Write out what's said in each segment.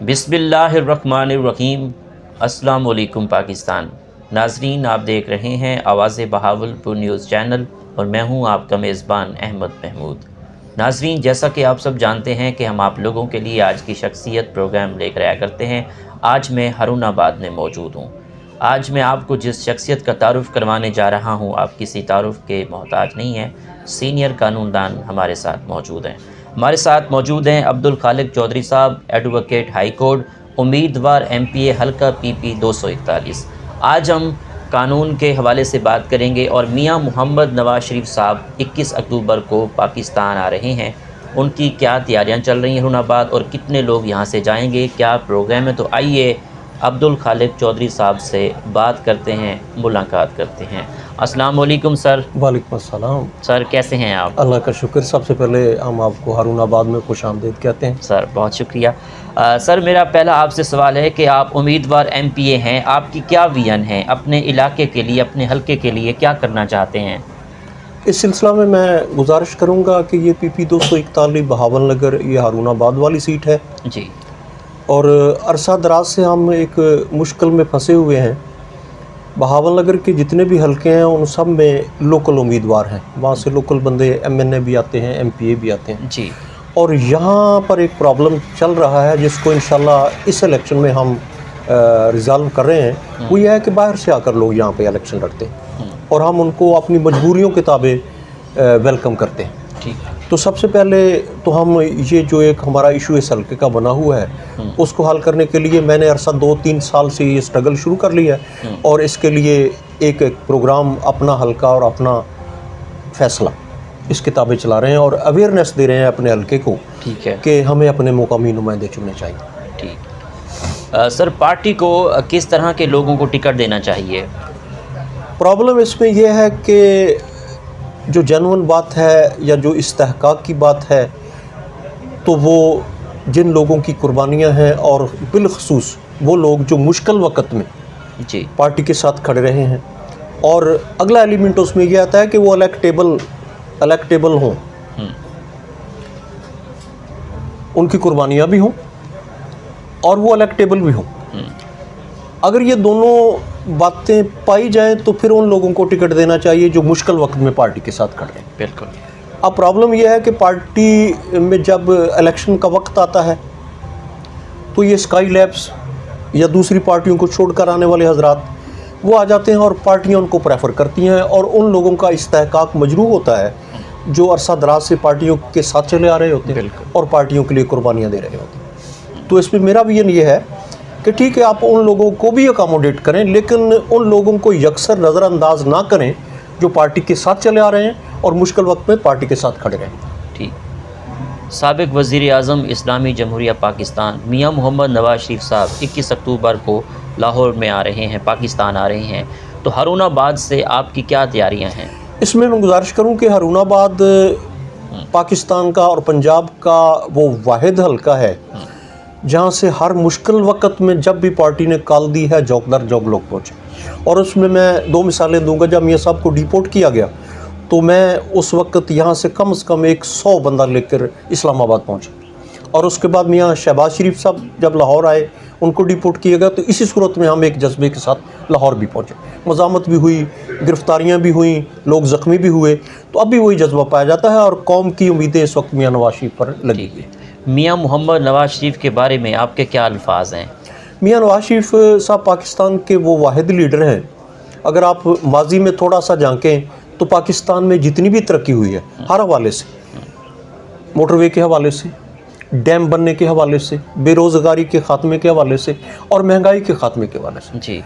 बिस्मिल्लाहिर्रहमानिर्रहीम। अस्सलाम वालेकुम पाकिस्तान। नाजरीन, आप देख रहे हैं आवाज़ बहावलपुर न्यूज़ चैनल और मैं हूं आपका मेज़बान अहमद महमूद। नाजरीन, जैसा कि आप सब जानते हैं कि हम आप लोगों के लिए आज की शख्सियत प्रोग्राम लेकर आया करते हैं। आज मैं हारूनाबाद में मौजूद हूँ। आज मैं आपको जिस शख्सियत का तारुफ़ करवाने जा रहा हूँ, आप किसी तारुफ़ के मोहताज नहीं हैं। सीनियर कानूनदान हमारे साथ मौजूद हैं। हमारे साथ मौजूद हैं अब्दुल खालिक चौधरी साहब, एडवोकेट हाई कोर्ट, उम्मीदवार MPA हल्का PP 241। आज हम कानून के हवाले से बात करेंगे और मियां मोहम्मद नवाज शरीफ साहब 21 अक्टूबर को पाकिस्तान आ रहे हैं। उनकी क्या तैयारियां चल रही हैं हारूनाबाद और कितने लोग यहां से जाएंगे, क्या प्रोग्राम है। तो आइए अब्दुल खालिक चौधरी साहब से बात करते हैं, मुलाकात करते हैं। अस्सलाम वालेकुम सर। वालेकुम अस्सलाम। सर कैसे हैं आप? अल्लाह का शुक्र। सबसे पहले हम आपको हारूनाबाद में खुश आमदीद कहते हैं। सर बहुत शुक्रिया। सर मेरा पहला आपसे सवाल है कि आप उम्मीदवार MPA हैं, आपकी क्या विजन है अपने इलाके के लिए, अपने हलके के लिए क्या करना चाहते हैं? इस सिलसिला में मैं गुजारिश करूंगा कि ये PP 241 बहावल नगर, ये हारूनाबाद वाली सीट है जी। और अरसा दराज से हम एक मुश्किल में फंसे हुए हैं। बहावल नगर के जितने भी हलके हैं उन सब में लोकल उम्मीदवार हैं, वहाँ से लोकल बंदे MNA भी आते हैं, MPA भी आते हैं जी। और यहाँ पर एक प्रॉब्लम चल रहा है जिसको इंशाल्लाह इस इलेक्शन में हम रिजॉल्व कर रहे हैं। वो ये है कि बाहर से आकर लोग यहाँ पे इलेक्शन लड़ते हैं और हम उनको अपनी मजबूरियों के ताबे वेलकम करते हैं। ठीक। तो सबसे पहले तो हम ये जो एक हमारा इशू इस हल्के का बना हुआ है उसको हल करने के लिए मैंने अरसा 2-3 साल से ये स्ट्रगल शुरू कर लिया है और इसके लिए एक प्रोग्राम, अपना हल्का और अपना फैसला, इस किताबें चला रहे हैं और अवेयरनेस दे रहे हैं अपने हल्के को। ठीक है कि हमें अपने मुकामी नुमाइंदे चुनने चाहिए। ठीक। सर पार्टी को किस तरह के लोगों को टिकट देना चाहिए? प्रॉब्लम इसमें यह है कि जो जेन्युइन बात है या जो इस्तेहकाक की बात है तो वो जिन लोगों की कुर्बानियाँ हैं और बिलखसूस वो लोग जो मुश्किल वक़्त में जी पार्टी के साथ खड़े रहे हैं। और अगला एलिमेंट उसमें यह आता है कि वो इलेक्टेबल हों, उनकी कुर्बानियाँ भी हों और वो इलेक्टेबल भी हों। अगर ये दोनों बातें पाई जाएं तो फिर उन लोगों को टिकट देना चाहिए जो मुश्किल वक्त में पार्टी के साथ खड़े हैं। बिल्कुल। अब प्रॉब्लम यह है कि पार्टी में जब इलेक्शन का वक्त आता है तो ये स्काई लैब्स या दूसरी पार्टियों को छोड़कर आने वाले हजरात वो आ जाते हैं और पार्टियां उनको प्रेफर करती हैं और उन लोगों का इस्तेहकाक मजरूह होता है जो अरसा दराज से पार्टियों के साथ चले आ रहे होते हैं और पार्टियों के लिए कुर्बानियाँ दे रहे होते हैं। तो इसमें मेरा विजन ये है कि ठीक है, आप उन लोगों को भी अकोमोडेट करें लेकिन उन लोगों को यकसर नज़रअंदाज ना करें जो पार्टी के साथ चले आ रहे हैं और मुश्किल वक्त में पार्टी के साथ खड़े रहें। ठीक। साबिक वज़ीर आज़म इस्लामी जमहूरिया पाकिस्तान मियां मोहम्मद नवाज शरीफ साहब 21 अक्टूबर को लाहौर में आ रहे हैं, पाकिस्तान आ रहे हैं। तो हारूनाबाद से आपकी क्या तैयारियां हैं? इसमें मैं गुजारिश करूं कि हारूनाबाद पाकिस्तान का और पंजाब का वो वाहिद हल्का है जहां से हर मुश्किल वक्त में जब भी पार्टी ने कॉल दी है जौक दर जौक लोग पहुँचे। और उसमें मैं 2 मिसालें दूंगा। जब मियां साहब को डिपोर्ट किया गया तो मैं उस वक्त यहाँ से कम एक 100 बंदा लेकर इस्लामाबाद पहुँचा और उसके बाद मियां शहबाज शरीफ साहब जब लाहौर आए उनको डिपोर्ट किया गया। तो इसी सूरत में हम एक जज्बे के साथ लाहौर भी पहुँचे। मज़ामत भी हुई, गिरफ्तारियाँ भी हुई, लोग ज़ख्मी भी हुए। तो अब भी वही जज्बा पाया जाता है और कौम की उम्मीदें इस वक्त मियां नवाज शरीफ पर लगी हुई। मियां मोहम्मद नवाज शरीफ के बारे में आपके क्या अल्फाज हैं? मियां नवाज शरीफ साहब पाकिस्तान के वो वाहिद लीडर हैं। अगर आप माजी में थोड़ा सा झांकें तो पाकिस्तान में जितनी भी तरक्की हुई है हर हवाले से, मोटरवे के हवाले से, डैम बनने के हवाले से, बेरोज़गारी के ख़ात्मे के हवाले से और महंगाई के ख़ात्मे के हवाले से जी,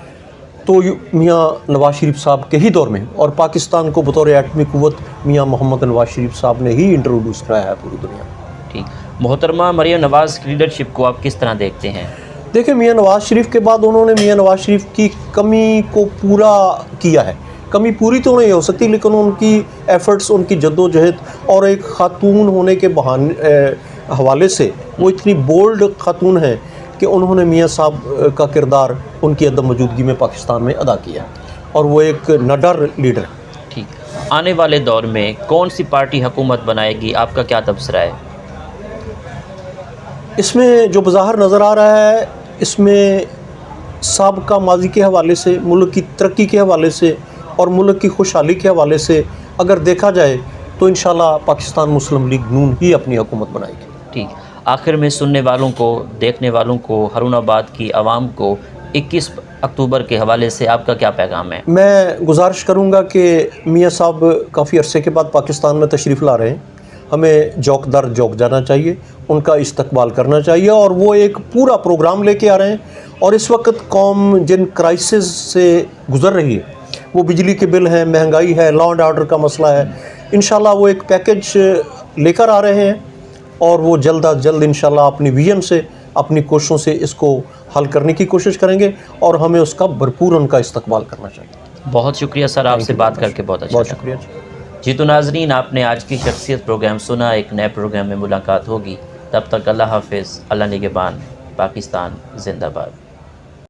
तो मियां नवाज शरीफ साहब के ही दौर में और पाकिस्तान को बतौर एटमी कुव्वत मियां मोहम्मद नवाज शरीफ साहब ने ही इंट्रोड्यूस कराया है पूरी दुनिया में। ठीक। मोहतरमा मरियम नवाज़ की लीडरशिप को आप किस तरह देखते हैं? देखिए, मियां नवाज शरीफ के बाद उन्होंने मियां नवाज शरीफ की कमी को पूरा किया है। कमी पूरी तो नहीं हो सकती लेकिन उनकी एफ़र्ट्स, उनकी जद्दोजहद और एक ख़ातून होने के हवाले से वो इतनी बोल्ड ख़ातून हैं कि उन्होंने मियां साहब का किरदार उनकी अदम मौजूदगी में पाकिस्तान में अदा किया और वो एक निडर लीडर है। ठीक। आने वाले दौर में कौन सी पार्टी हुकूमत बनाएगी, आपका क्या तबसरा है? اس میں جو بظاہر نظر آ رہا ہے، اس میں سابقہ ماضی کے حوالے سے، ملک کی ترقی کے حوالے سے اور ملک کی خوشحالی کے حوالے سے اگر دیکھا جائے تو انشاءاللہ پاکستان مسلم لیگ نون ہی اپنی حکومت بنائے گی۔ ٹھیک، آخر میں سننے والوں کو، دیکھنے والوں کو، ہارون آباد کی عوام کو 21 اکتوبر کے حوالے سے آپ کا کیا پیغام ہے؟ میں گزارش کروں گا کہ میاں صاحب کافی عرصے کے بعد پاکستان میں تشریف لا رہے ہیں، ہمیں جوک در جوک جانا چاہیے، ان کا استقبال کرنا چاہیے، اور وہ ایک پورا پروگرام لے کے آ رہے ہیں۔ اور اس وقت قوم جن کرائسس سے گزر رہی ہے، وہ بجلی کے بل ہیں، مہنگائی ہے، لا اینڈ آرڈر کا مسئلہ ہے، انشاءاللہ وہ ایک پیکج لے کر آ رہے ہیں، اور وہ جلد از جلد انشاءاللہ اپنی ویژن سے، اپنی کوششوں سے اس کو حل کرنے کی کوشش کریں گے، اور ہمیں اس کا بھرپور ان کا استقبال کرنا چاہیے۔ بہت شکریہ سر، آپ سے بات کر کے بہت اچھا بہت لگا۔ شکریہ۔ جی تو ناظرین، آپ نے آج کی شخصیت پروگرام سنا، ایک نئے پروگرام میں ملاقات ہوگی، تب تک اللہ حافظ، اللہ نگہبان، پاکستان زندہ باد۔